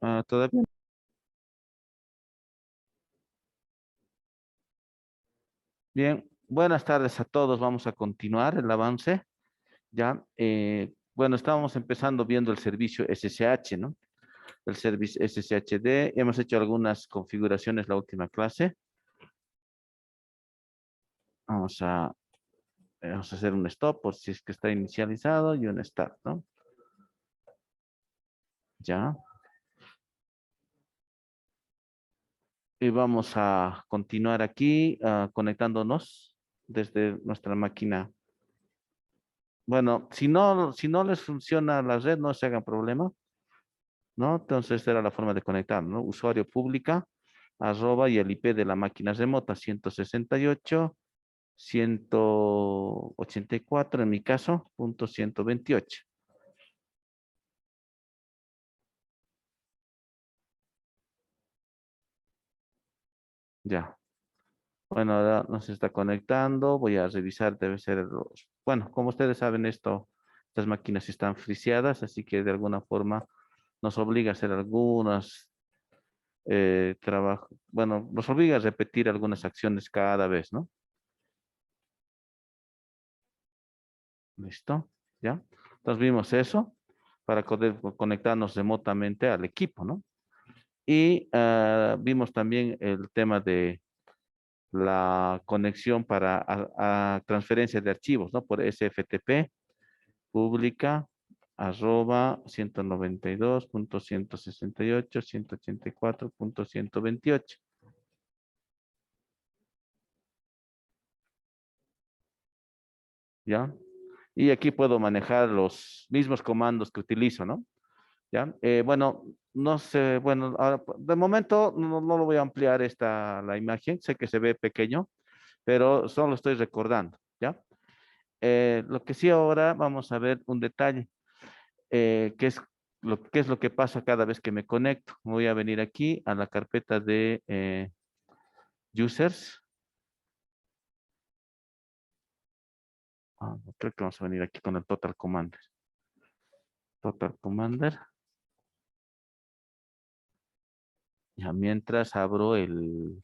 Todavía. Bien, buenas tardes a todos. Vamos a continuar el avance. Ya, bueno, estábamos empezando viendo el servicio SSH, ¿no? El servicio SSHD. Hemos hecho algunas configuraciones la última clase. Vamos a, vamos a hacer un stop por si es que está inicializado y un start, ¿no? Ya. Y vamos a continuar aquí conectándonos desde nuestra máquina. Bueno, si no les funciona la red, no se hagan problema. ¿No? Entonces, esta era la forma de conectar, ¿no? Usuario pública, arroba y el IP de la máquina remota, 168, 184, en mi caso, punto 128. Ya. Bueno, ahora nos está conectando. Voy a revisar, debe ser Bueno, como ustedes saben esto, estas máquinas están friseadas, así que de alguna forma nos obliga a hacer algunos trabajos. Bueno, nos obliga a repetir algunas acciones cada vez, ¿no? ¿Listo? ¿Ya? Entonces vimos eso para poder conectarnos remotamente al equipo, ¿no? Y vimos también el tema de la conexión para transferencia de archivos, ¿no? Por SFTP pública arroba 192.168.184.128. ¿Ya? Y aquí puedo manejar los mismos comandos que utilizo, ¿no? ¿Ya? Bueno, no sé, bueno, ahora, de momento no lo voy a ampliar la imagen, sé que se ve pequeño, pero solo estoy recordando, ¿ya? Lo que sí ahora vamos a ver un detalle, qué es lo que pasa cada vez que me conecto. Voy a venir aquí a la carpeta de users. Creo que vamos a venir aquí con el Total Commander. Total Commander. Ya mientras abro el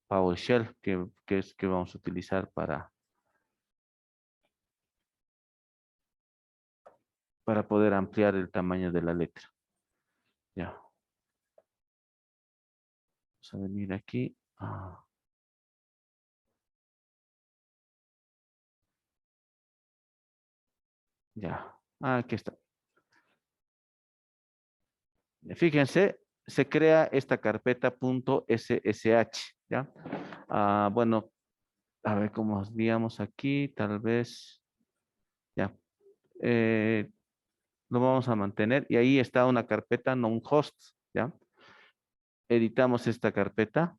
PowerShell, que es que vamos a utilizar para poder ampliar el tamaño de la letra. Ya, vamos a venir aquí. Ya, aquí está. Fíjense, se crea esta carpeta .ssh, ¿ya? Bueno, a ver cómo digamos aquí, tal vez, ya. Eh, lo vamos a mantener y ahí está una carpeta non-host, ¿ya? Editamos esta carpeta.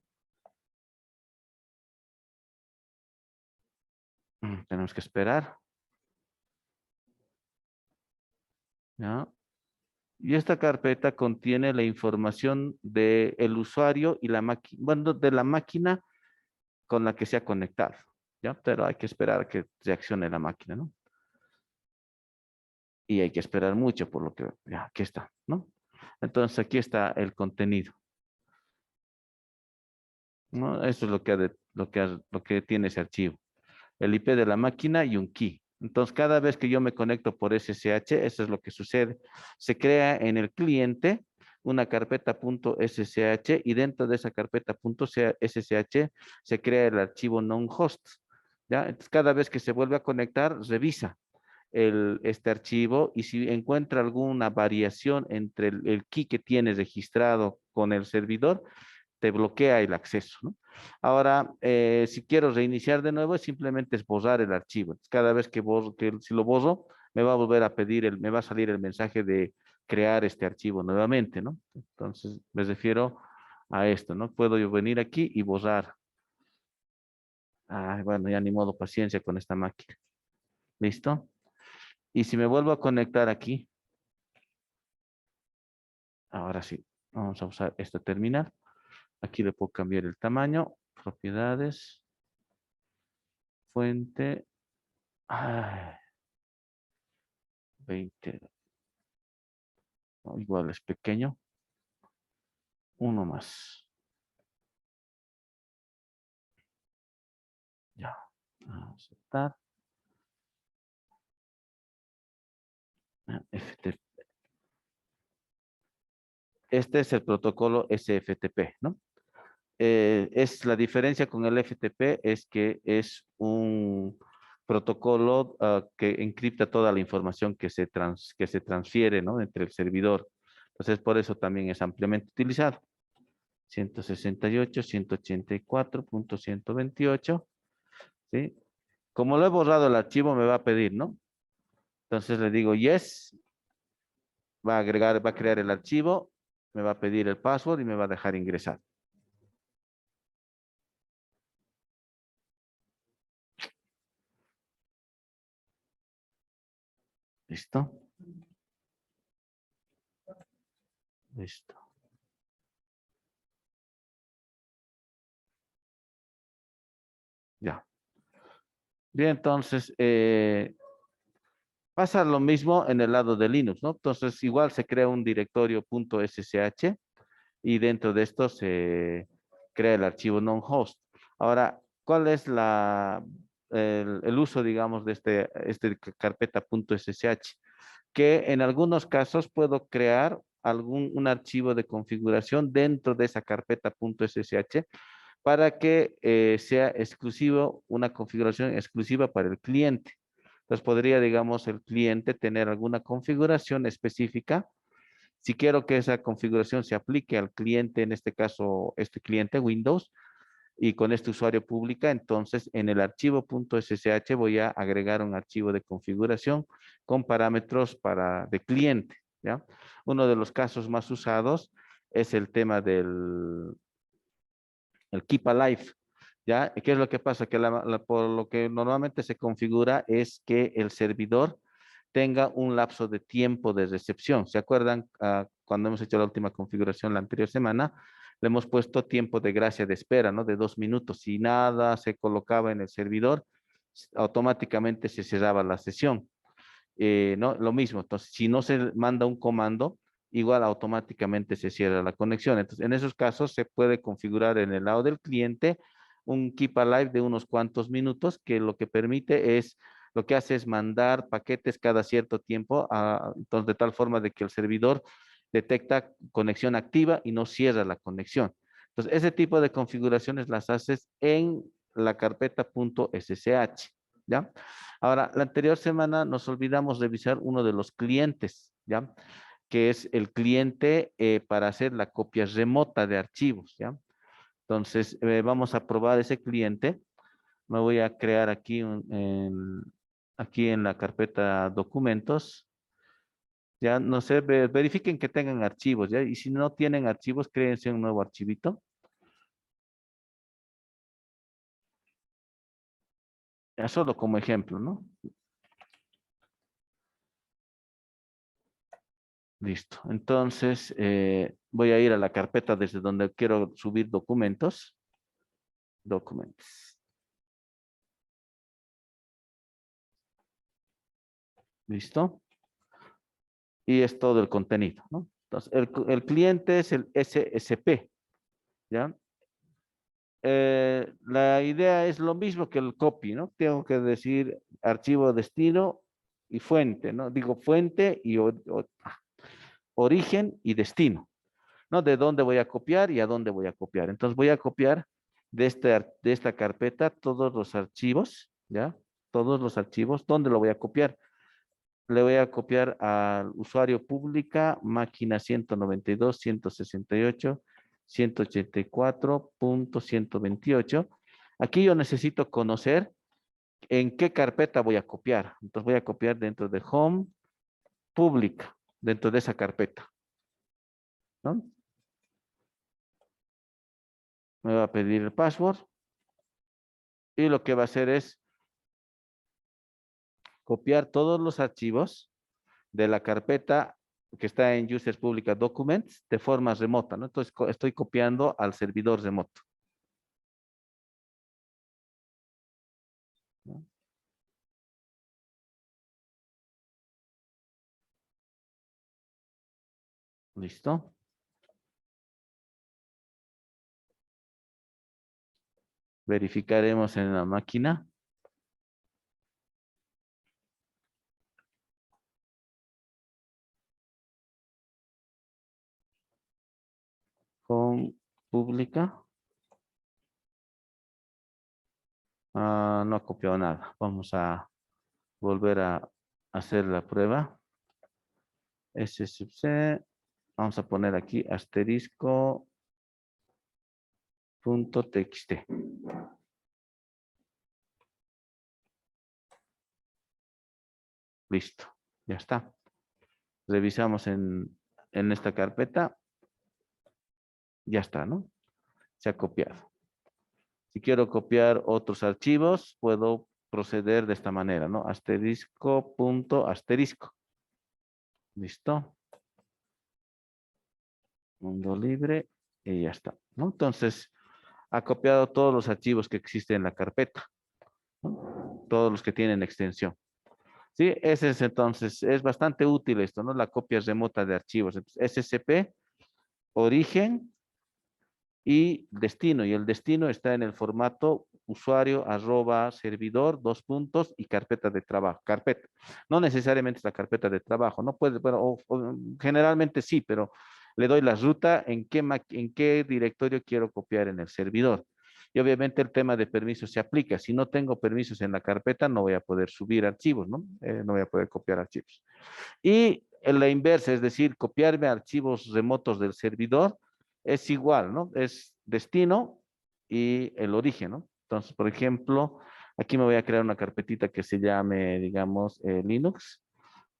Tenemos que esperar, ¿ya? Y esta carpeta contiene la información del usuario y la máquina, bueno, de la máquina con la que se ha conectado, ¿ya? Pero hay que esperar a que reaccione la máquina, ¿no? Y hay que esperar mucho por lo que, ya, aquí está, ¿no? Entonces aquí está el contenido, ¿no? Eso es lo que tiene ese archivo. El IP de la máquina y un key. Entonces, cada vez que yo me conecto por SSH, eso es lo que sucede. Se crea en el cliente una carpeta .ssh y dentro de esa carpeta .ssh se crea el archivo non-host. ¿Ya? Entonces, cada vez que se vuelve a conectar, revisa este archivo y si encuentra alguna variación entre el key que tienes registrado con el servidor, te bloquea el acceso, ¿no? Ahora, si quiero reiniciar de nuevo, simplemente es borrar el archivo. Cada vez que si lo borro, me va a volver a pedir, me va a salir el mensaje de crear este archivo nuevamente, ¿no? Entonces, me refiero a esto, ¿no? Puedo yo venir aquí y borrar. Bueno, ya ni modo, paciencia con esta máquina. ¿Listo? Y si me vuelvo a conectar aquí, ahora sí, vamos a usar esta terminal. Aquí le puedo cambiar el tamaño, propiedades, fuente, 20, no, igual es pequeño. Uno más. Ya. Aceptar. FTP. Este es el protocolo SFTP, ¿no? Es la diferencia con el FTP es que es un protocolo que encripta toda la información que se transfiere, ¿no? Entre el servidor. Entonces, por eso también es ampliamente utilizado. 168.184.128, ¿sí? Como lo he borrado el archivo, me va a pedir, ¿no? Entonces le digo yes, va a agregar, va a crear el archivo, me va a pedir el password y me va a dejar ingresar. ¿Listo? Listo. Ya. Bien, entonces, pasa lo mismo en el lado de Linux, ¿no? Entonces, igual se crea un directorio .ssh y dentro de esto se crea el archivo non-host. Ahora, ¿cuál es el uso, digamos, de este carpeta .ssh? Que en algunos casos puedo crear un archivo de configuración dentro de esa carpeta .ssh para que sea exclusivo, una configuración exclusiva para el cliente. Entonces podría, digamos, el cliente tener alguna configuración específica. Si quiero que esa configuración se aplique al cliente, en este caso, este cliente Windows, y con este usuario pública, entonces en el archivo .ssh voy a agregar un archivo de configuración con parámetros de cliente, ¿ya? Uno de los casos más usados es el tema del el Keep Alive, ¿ya? ¿Qué es lo que pasa? Que por lo que normalmente se configura es que el servidor tenga un lapso de tiempo de recepción. ¿Se acuerdan cuando hemos hecho la última configuración la anterior semana? Le hemos puesto tiempo de gracia de espera, ¿no? De 2 minutos. Si nada se colocaba en el servidor, automáticamente se cerraba la sesión. ¿No? Lo mismo, entonces, si no se manda un comando, igual automáticamente se cierra la conexión. Entonces, en esos casos se puede configurar en el lado del cliente un Keep Alive de unos cuantos minutos, que lo que permite es, lo que hace es mandar paquetes cada cierto tiempo, entonces de tal forma de que el servidor detecta conexión activa y no cierra la conexión. Entonces, ese tipo de configuraciones las haces en la carpeta .ssh, ¿ya? Ahora, la anterior semana nos olvidamos de revisar uno de los clientes, ¿ya? Que es el cliente para hacer la copia remota de archivos, ¿ya? Entonces, vamos a probar ese cliente. Me voy a crear aquí, aquí en la carpeta documentos. Ya, no sé, verifiquen que tengan archivos, ¿ya? Y si no tienen archivos, créense un nuevo archivito. Ya solo como ejemplo, ¿no? Listo. Entonces, voy a ir a la carpeta desde donde quiero subir documentos. Documents. ¿Listo? Y es todo el contenido, ¿no? Entonces, el cliente es el SSP, ¿ya? La idea es lo mismo que el copy, ¿no? Tengo que decir archivo destino y fuente, ¿no? Digo fuente y origen y destino, ¿no? De dónde voy a copiar y a dónde voy a copiar. Entonces voy a copiar de esta carpeta todos los archivos, ¿ya? Todos los archivos. ¿Dónde lo voy a copiar? Le voy a copiar al usuario pública, máquina 192.168.184.128. Aquí yo necesito conocer en qué carpeta voy a copiar. Entonces voy a copiar dentro de Home Pública, dentro de esa carpeta, ¿no? Me va a pedir el password y lo que va a hacer es copiar todos los archivos de la carpeta que está en Users Pública Documents de forma remota, ¿no? Entonces estoy copiando al servidor remoto, ¿no? ¿Listo? Verificaremos en la máquina. Con pública. No ha copiado nada. Vamos a volver a hacer la prueba. S sub C. Vamos a poner aquí asterisco punto txt. Listo. Ya está. Revisamos en esta carpeta. Ya está, ¿no? Se ha copiado. Si quiero copiar otros archivos, puedo proceder de esta manera, ¿no? Asterisco punto asterisco. Listo. Mundo libre y ya está, ¿no? Entonces, ha copiado todos los archivos que existen en la carpeta, ¿no? Todos los que tienen extensión. Sí, ese es entonces, es bastante útil esto, ¿no? La copia remota de archivos. Entonces, SCP, origen y destino. Y el destino está en el formato usuario arroba servidor, dos puntos y carpeta de trabajo. Carpeta. No necesariamente es la carpeta de trabajo, no puede, bueno, generalmente sí, pero le doy la ruta en qué directorio quiero copiar en el servidor. Y obviamente el tema de permisos se aplica. Si no tengo permisos en la carpeta, no voy a poder subir archivos, ¿no? No voy a poder copiar archivos. Y en la inversa, es decir, copiarme archivos remotos del servidor, es igual, ¿no? Es destino y el origen, ¿no? Entonces, por ejemplo, aquí me voy a crear una carpetita que se llame, digamos, Linux.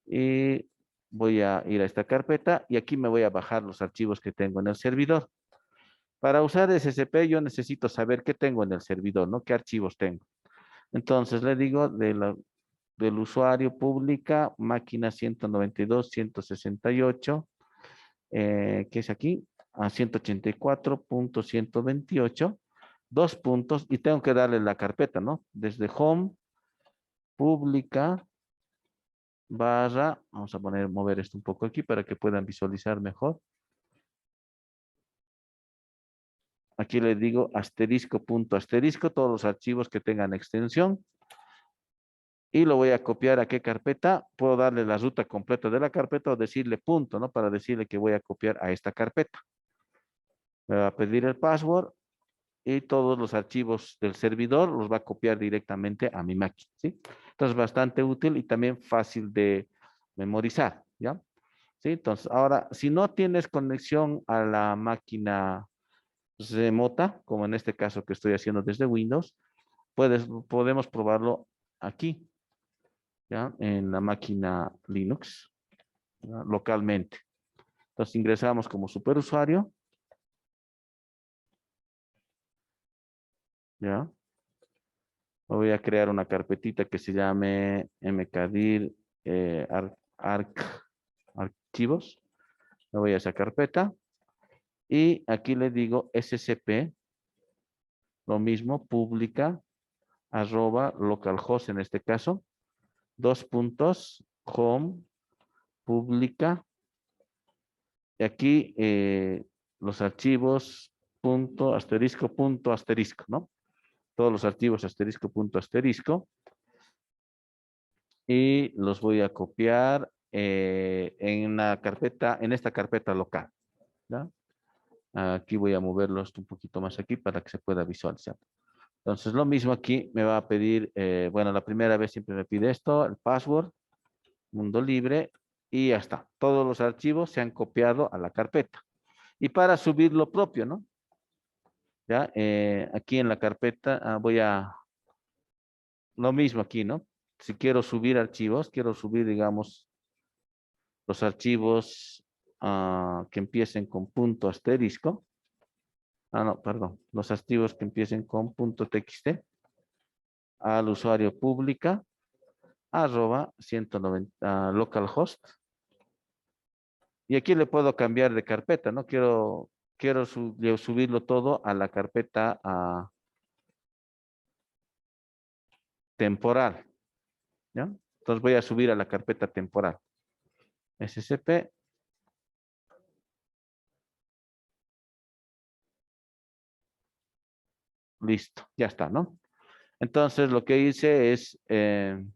Y voy a ir a esta carpeta y aquí me voy a bajar los archivos que tengo en el servidor. Para usar SCP yo necesito saber qué tengo en el servidor, ¿no? ¿Qué archivos tengo? Entonces le digo del usuario pública, máquina 192.168, que es aquí, a 184.128, dos puntos, y tengo que darle la carpeta, ¿no? Desde home, pública, barra, vamos a mover esto un poco aquí para que puedan visualizar mejor. Aquí le digo asterisco punto asterisco, todos los archivos que tengan extensión. Y lo voy a copiar a qué carpeta. Puedo darle la ruta completa de la carpeta o decirle punto, ¿no? Para decirle que voy a copiar a esta carpeta. Me va a pedir el password y todos los archivos del servidor los va a copiar directamente a mi máquina, ¿sí? Entonces, bastante útil y también fácil de memorizar, ¿ya? ¿Sí? Entonces, ahora, si no tienes conexión a la máquina remota, como en este caso que estoy haciendo desde Windows, podemos probarlo aquí, ¿ya? En la máquina Linux, ¿ya? Localmente. Entonces, ingresamos como superusuario, ¿ya? Voy a crear una carpetita que se llame mkdir archivos. Me voy a esa carpeta y aquí le digo scp, lo mismo, pública, arroba localhost en este caso, dos puntos, home, pública, y aquí los archivos punto asterisco, ¿no? Todos los archivos asterisco punto asterisco. Y los voy a copiar en esta carpeta local, ¿ya? Aquí voy a moverlos un poquito más aquí para que se pueda visualizar. Entonces, lo mismo aquí me va a pedir, bueno, la primera vez siempre me pide esto, el password, mundo libre, y ya está. Todos los archivos se han copiado a la carpeta. Y para subir lo propio, ¿no? Ya, aquí en la carpeta lo mismo aquí, ¿no? Si quiero subir archivos, quiero subir, digamos, los archivos que empiecen con punto asterisco. No, perdón. Los archivos que empiecen con punto txt al usuario pública arroba 190 localhost. Y aquí le puedo cambiar de carpeta, ¿no? Quiero subirlo todo a la carpeta temporal, ¿ya? Entonces voy a subir a la carpeta temporal. SCP. Listo, ya está, ¿no? Entonces lo que hice es, en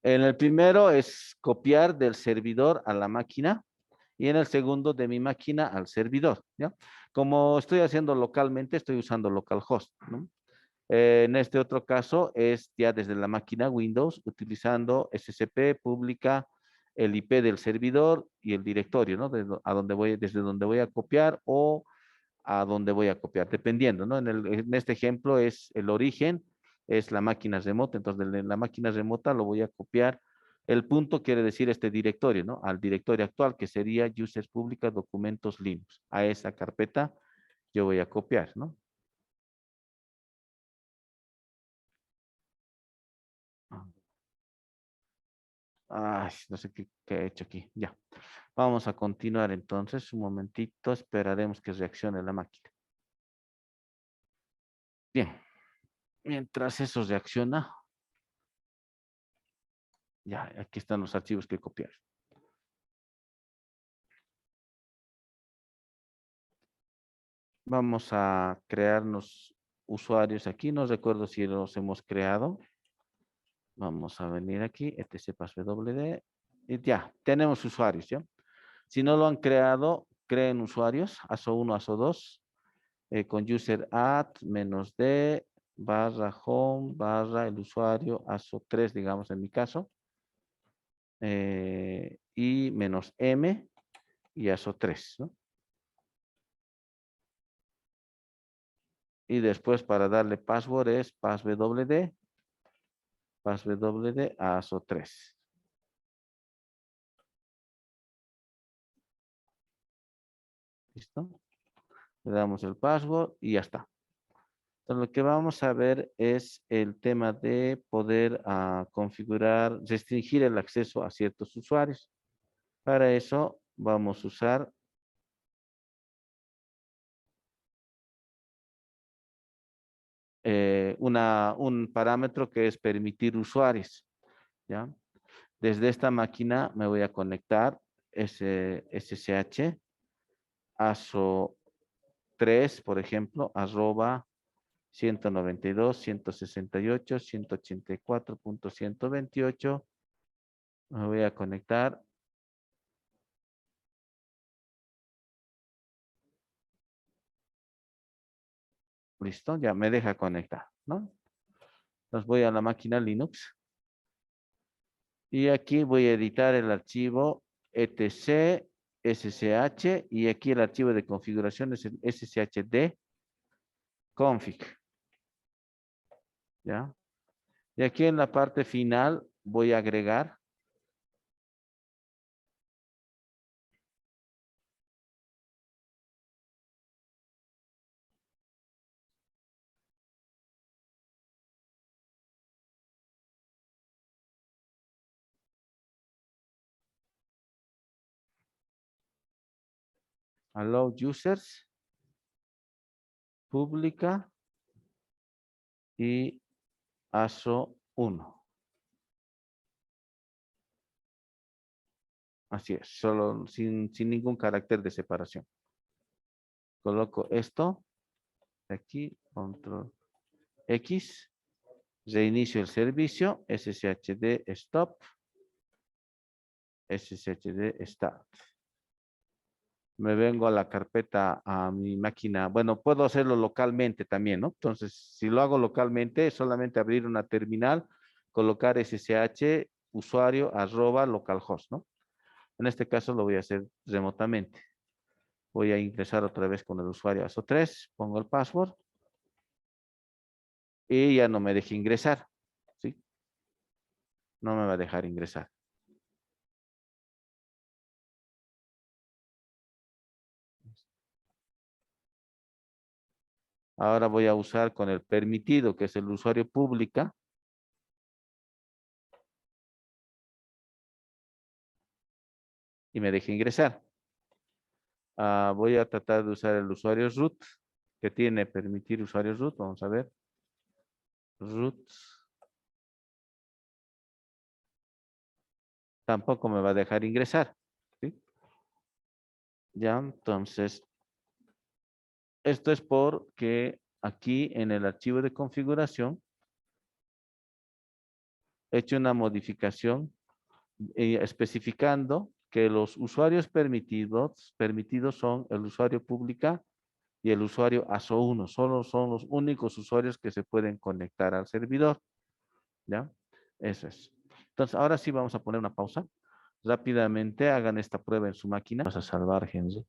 el primero es copiar del servidor a la máquina y en el segundo de mi máquina al servidor, ¿ya? Como estoy haciendo localmente, estoy usando localhost, ¿no? En este otro caso es ya desde la máquina Windows utilizando SCP pública, el IP del servidor y el directorio, ¿no? A donde voy, desde donde voy a copiar o a donde voy a copiar, dependiendo, ¿no? En este ejemplo es el origen, es la máquina remota, entonces de la máquina remota lo voy a copiar. El punto quiere decir este directorio, ¿no? Al directorio actual, que sería users pública documentos Linux. A esa carpeta yo voy a copiar, ¿no? Ay, no sé qué he hecho aquí. Ya. Vamos a continuar entonces. Un momentito. Esperaremos que reaccione la máquina. Bien. Mientras eso reacciona, ya, aquí están los archivos que copiar. Vamos a crearnos usuarios aquí. No recuerdo si los hemos creado. Vamos a venir aquí, etc passwd. Y ya, tenemos usuarios, ¿ya? Si no lo han creado, creen usuarios, ASO1, ASO2, con user add, -d, barra home, barra el usuario, ASO3, digamos en mi caso, y -m y ASO3, ¿no? Y después para darle password es passwd, ASO3. ¿Listo? Le damos el password y ya está. Entonces, lo que vamos a ver es el tema de poder configurar, restringir el acceso a ciertos usuarios. Para eso vamos a usar un parámetro que es permitir usuarios, ¿ya? Desde esta máquina me voy a conectar SSH, ASO3, por ejemplo, arroba 192, 168, 184.128. Me voy a conectar. Listo, ya me deja conectar, ¿no? Entonces voy a la máquina Linux. Y aquí voy a editar el archivo etc ssh y aquí el archivo de configuración es el sshd config, ¿ya? Y aquí en la parte final voy a agregar allow users, pública y ASO1. Así es, solo sin ningún carácter de separación. Coloco esto aquí, control X, reinicio el servicio, sshd stop, sshd start. Me vengo a la carpeta, a mi máquina. Bueno, puedo hacerlo localmente también, ¿no? Entonces, si lo hago localmente, es solamente abrir una terminal, colocar ssh usuario arroba localhost, ¿no? En este caso lo voy a hacer remotamente. Voy a ingresar otra vez con el usuario ASO3, pongo el password y ya no me deja ingresar, ¿sí? No me va a dejar ingresar. Ahora voy a usar con el permitido, que es el usuario pública. Y me deja ingresar. Voy a tratar de usar el usuario root, que tiene permitir usuario root. Vamos a ver. Root. Tampoco me va a dejar ingresar, ¿sí? Ya, entonces, esto es porque aquí en el archivo de configuración, he hecho una modificación especificando que los usuarios permitidos son el usuario pública y el usuario ASO1. Solo son los únicos usuarios que se pueden conectar al servidor. ¿Ya? Eso es. Entonces, ahora sí vamos a poner una pausa. Rápidamente hagan esta prueba en su máquina. Vamos a salvar, Henry.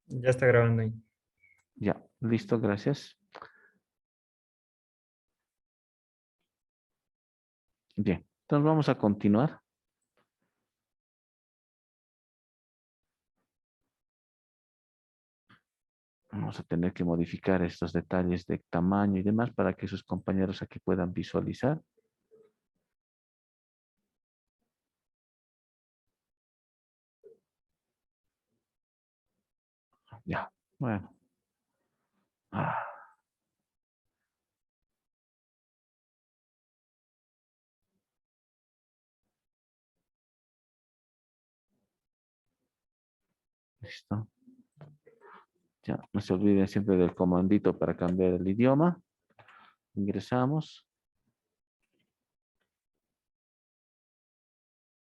Ya está grabando ahí. Ya, listo, gracias. Bien, entonces vamos a continuar. Vamos a tener que modificar estos detalles de tamaño y demás para que sus compañeros aquí puedan visualizar. Ya, bueno. Listo. Ya, no se olviden siempre del comandito para cambiar el idioma. Ingresamos.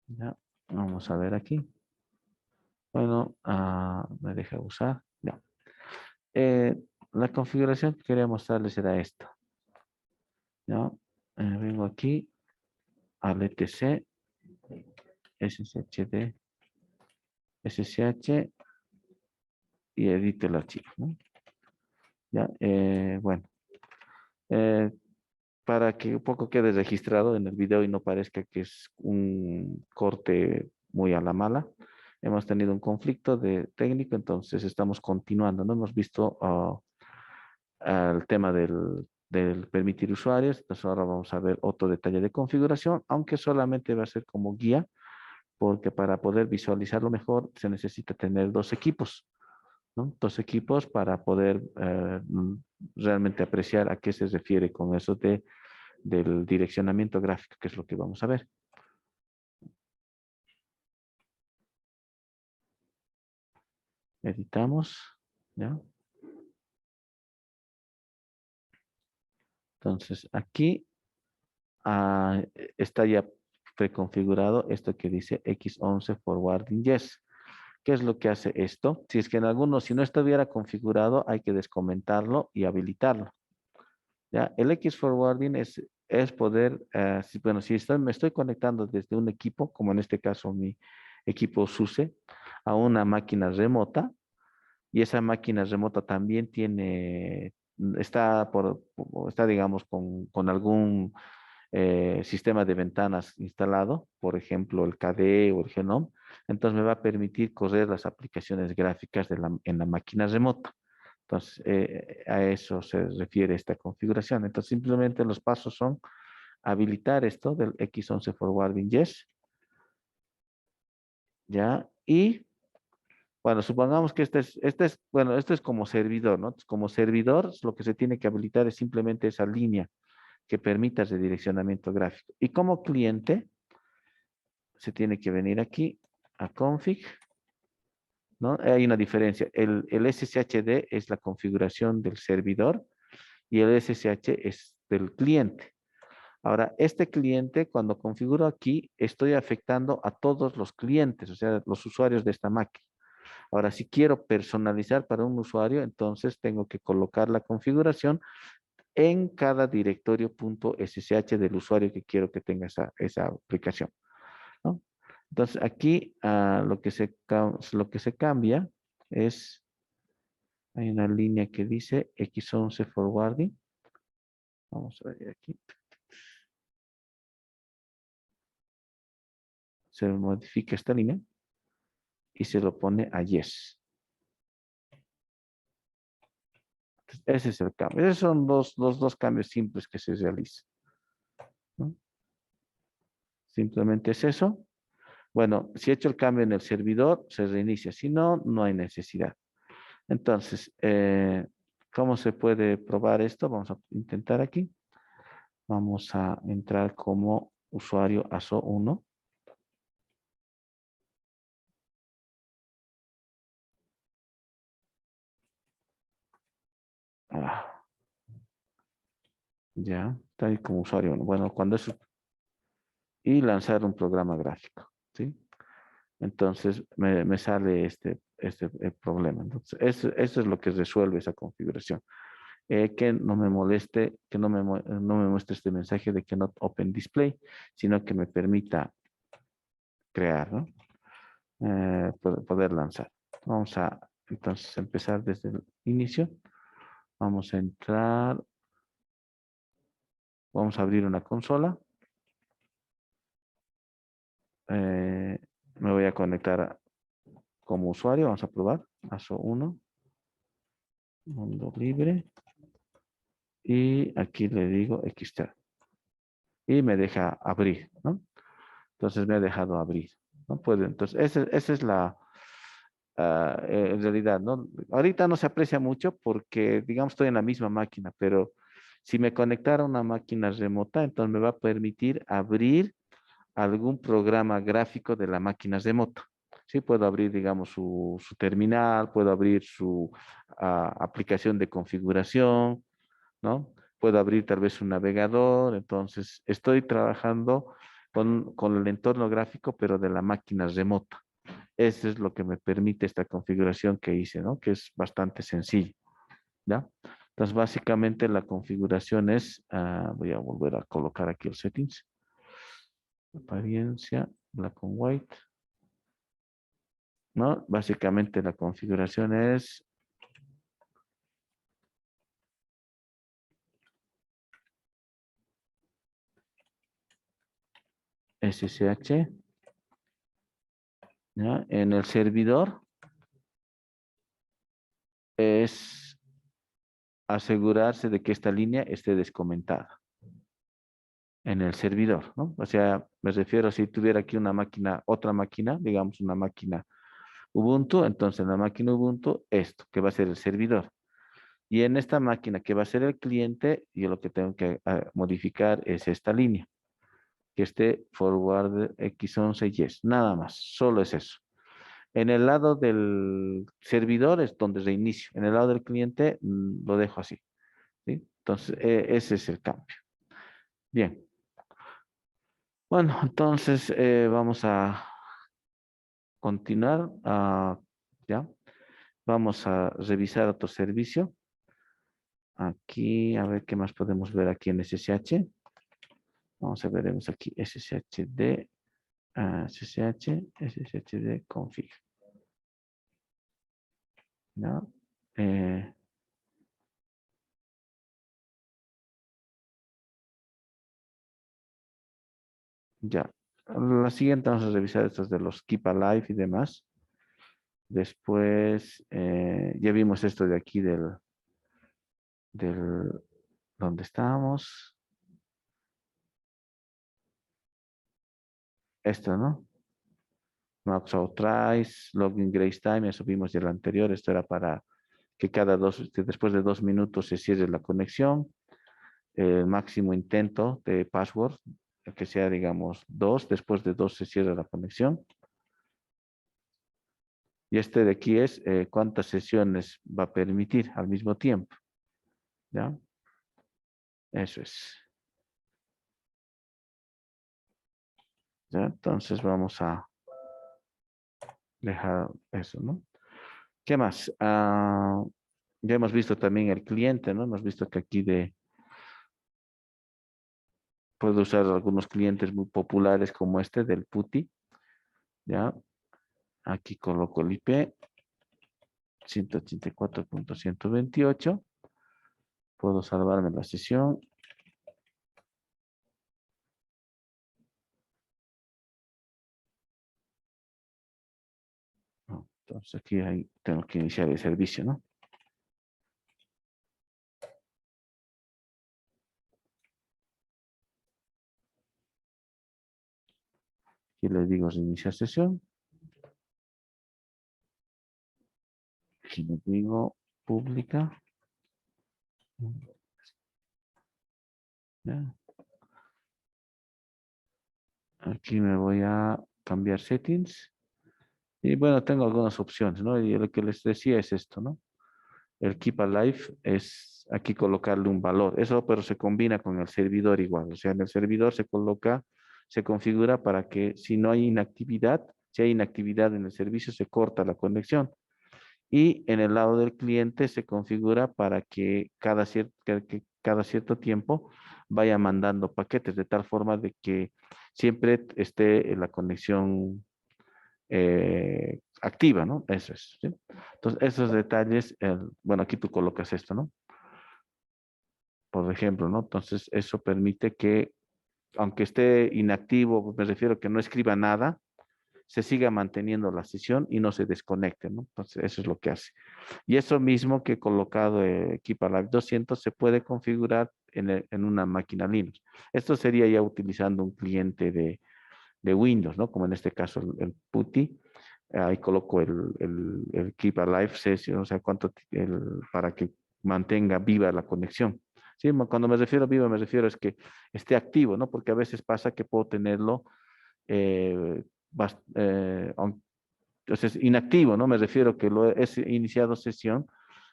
Ya, vamos a ver aquí. Bueno, me deja usar. Ya. La configuración que quería mostrarles era esta. ¿Ya? Vengo aquí al etc, sshd, ssh y edito el archivo, ¿no? ¿Ya? Bueno, eh, para que un poco quede registrado en el video y no parezca que es un corte muy a la mala, hemos tenido un conflicto de técnico, entonces estamos continuando. No hemos visto el tema del permitir usuarios, entonces ahora vamos a ver otro detalle de configuración, aunque solamente va a ser como guía, porque para poder visualizarlo mejor se necesita tener dos equipos, ¿no? Dos equipos para poder realmente apreciar a qué se refiere con eso del direccionamiento gráfico, que es lo que vamos a ver. Editamos, ¿ya? Entonces aquí está ya preconfigurado esto que dice X11 forwarding yes. ¿Qué es lo que hace esto? Si es que en alguno, si no estuviera configurado, hay que descomentarlo y habilitarlo. ¿Ya? El X forwarding es poder, bueno, si me estoy conectando desde un equipo, como en este caso mi equipo SUSE, a una máquina remota, y esa máquina remota también está digamos, con algún sistema de ventanas instalado, por ejemplo, el KDE o el Genome, entonces me va a permitir correr las aplicaciones gráficas en la máquina remota. Entonces, a eso se refiere esta configuración. Entonces, simplemente los pasos son habilitar esto del X11 Forwarding Yes, ¿ya? Y, bueno, supongamos que esto es como servidor, ¿no? Como servidor, lo que se tiene que habilitar es simplemente esa línea que permita el redireccionamiento gráfico. Y como cliente, se tiene que venir aquí a config, ¿no? Hay una diferencia. El SSHD es la configuración del servidor y el SSH es del cliente. Ahora, este cliente, cuando configuro aquí, estoy afectando a todos los clientes, o sea, los usuarios de esta máquina. Ahora, si quiero personalizar para un usuario, entonces tengo que colocar la configuración en cada directorio .ssh del usuario que quiero que tenga esa aplicación, ¿no? Entonces, aquí lo que se cambia es, hay una línea que dice X11 forwarding. Vamos a ver aquí. Se modifica esta línea y se lo pone a yes. Ese es el cambio. Esos son los dos cambios simples que se realizan, ¿no? Simplemente es eso. Bueno, si he hecho el cambio en el servidor, se reinicia. Si no, no hay necesidad. Entonces, ¿cómo se puede probar esto? Vamos a intentar aquí. Vamos a entrar como usuario ASO1. Ya, está ahí como usuario. Bueno, cuando es y lanzar un programa gráfico, ¿sí? Entonces me sale este problema. Entonces, eso es lo que resuelve esa configuración. Que no me moleste, que no me muestre este mensaje de que no open display, sino que me permita crear, ¿no? Poder lanzar. Vamos a entonces empezar desde el inicio. Vamos a entrar, vamos a abrir una consola. Eh, Me voy a conectar como usuario. Vamos a probar. Paso 1, mundo libre. Y aquí le digo Xter. Y me deja abrir, ¿no? Entonces me ha dejado abrir. No puede. Entonces, esa es la en realidad, ¿no? Ahorita no se aprecia mucho porque, digamos, estoy en la misma máquina, pero si me conectara a una máquina remota, entonces me va a permitir abrir algún programa gráfico de la máquina remota. Sí, puedo abrir, digamos, su terminal, puedo abrir su aplicación de configuración, ¿no? Puedo abrir tal vez un navegador, entonces estoy trabajando con el entorno gráfico, pero de la máquina remota. Eso es lo que me permite esta configuración que hice, ¿no? Que es bastante sencillo, ¿ya? Entonces, básicamente la configuración es, voy a volver a colocar aquí el settings, apariencia, black and white, ¿no? Básicamente la configuración es SSH, ¿ya? En el servidor es asegurarse de que esta línea esté descomentada en el servidor, ¿no? O sea, me refiero si tuviera aquí una máquina, otra máquina, digamos una máquina Ubuntu, entonces en la máquina Ubuntu, esto, que va a ser el servidor. Y en esta máquina que va a ser el cliente, yo lo que tengo que modificar es esta línea, que esté forward x11 yes, nada más, solo es eso. En el lado del servidor es donde reinicio, en el lado del cliente lo dejo así, ¿sí? Entonces, ese es el cambio. Bien, bueno, entonces vamos a continuar, ¿ya? Vamos a revisar otro servicio. Aquí, a ver qué más podemos ver aquí en SSH. Vamos a veremos aquí SSHD, SSHD config. ¿No? Eh, ya. La siguiente vamos a revisar estos de los Keep Alive y demás. Después, ya vimos esto de aquí del donde estábamos. Esto, ¿no? Max Outrise, Login Grace Time, eso vimos ya el anterior. Esto era para que que después de 2 minutos se cierre la conexión. El máximo intento de password, que sea, digamos, 2. Después de 2 se cierra la conexión. Y este de aquí es cuántas sesiones va a permitir al mismo tiempo. ¿Ya? Eso es. ¿Ya? Entonces vamos a dejar eso, ¿no? ¿Qué más? Ya hemos visto también el cliente, ¿no? Hemos visto que aquí puedo usar algunos clientes muy populares como este del PuTTY. ¿Ya? Aquí coloco el IP 184.128. Puedo salvarme la sesión. Entonces aquí tengo que iniciar el servicio, ¿no? Aquí le digo reiniciar sesión. Aquí le digo pública. ¿Ya? Aquí me voy a cambiar settings. Y bueno, tengo algunas opciones, ¿no? Y lo que les decía es esto, ¿no? El Keep Alive es aquí colocarle un valor. Eso pero se combina con el servidor igual. O sea, en el servidor se coloca, se configura para que si no hay inactividad, si hay inactividad en el servicio, se corta la conexión. Y en el lado del cliente se configura para que que cada cierto tiempo vaya mandando paquetes de tal forma de que siempre esté la conexión activa, ¿no? Eso es, ¿sí? Entonces, esos detalles, bueno, aquí tú colocas esto, ¿no? Por ejemplo, ¿no? Entonces, eso permite que, aunque esté inactivo, me refiero que no escriba nada, se siga manteniendo la sesión y no se desconecte, ¿no? Entonces, eso es lo que hace. Y eso mismo que he colocado Keep Live 200 se puede configurar en una máquina Linux. Esto sería ya utilizando un cliente de Windows, ¿no? Como en este caso el PuTTY. Ahí coloco el Keep Alive Session, o sea, para que mantenga viva la conexión. Sí, cuando me refiero a viva, me refiero es que esté activo, ¿no? Porque a veces pasa que puedo tenerlo eh, entonces inactivo, ¿no? Me refiero que lo he iniciado sesión,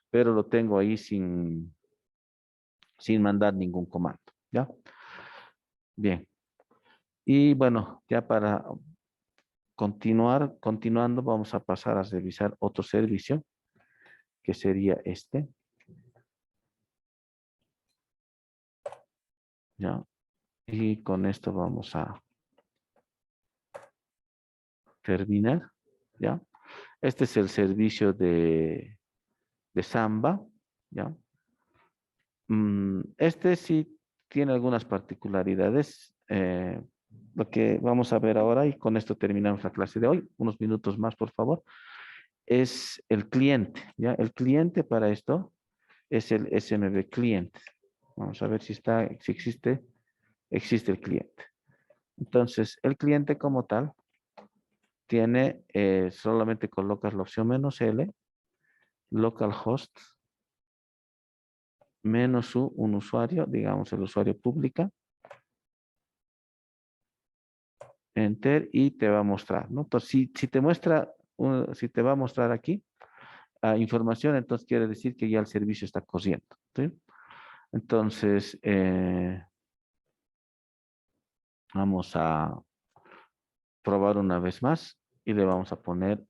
pero lo tengo ahí sin mandar ningún comando, ¿ya? Bien. Y bueno, ya para continuando, vamos a pasar a revisar otro servicio, que sería este, ¿ya? Y con esto vamos a terminar, ¿ya? Este es el servicio de Samba, ¿ya? Este sí tiene algunas particularidades. Lo que vamos a ver ahora, y con esto terminamos la clase de hoy, unos minutos más, por favor, es el cliente, ¿ya? El cliente para esto es el SMB cliente. Vamos a ver si existe el cliente. Entonces, el cliente como tal tiene, solamente colocas la opción "-l", localhost, -u, un usuario, digamos el usuario pública, enter y te va a mostrar, ¿no? Entonces, si te muestra, si te va a mostrar aquí información, entonces quiere decir que ya el servicio está corriendo, ¿sí? Entonces, vamos a probar una vez más y le vamos a poner,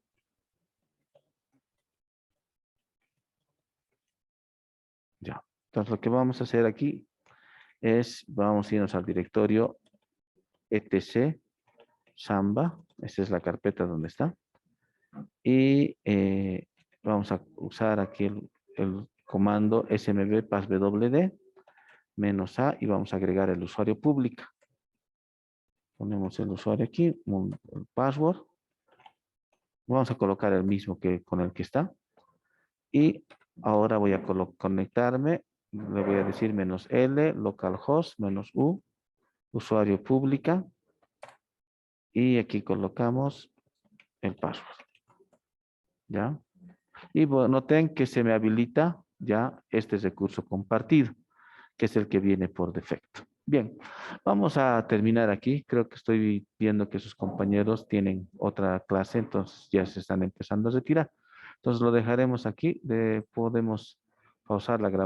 ya. Entonces, lo que vamos a hacer aquí es, vamos a irnos al directorio etc Samba, esta es la carpeta donde está, y vamos a usar aquí el comando smb passwd -a y vamos a agregar el usuario público. Ponemos el usuario aquí, el password, vamos a colocar el mismo que con el que está, y ahora voy a conectarme, le voy a decir -l, localhost, -u, usuario pública, y aquí colocamos el password, ¿ya? Y bueno, noten que se me habilita ya este recurso compartido, que es el que viene por defecto. Bien, vamos a terminar aquí. Creo que estoy viendo que sus compañeros tienen otra clase, entonces ya se están empezando a retirar. Entonces lo dejaremos aquí. Podemos pausar la grabación.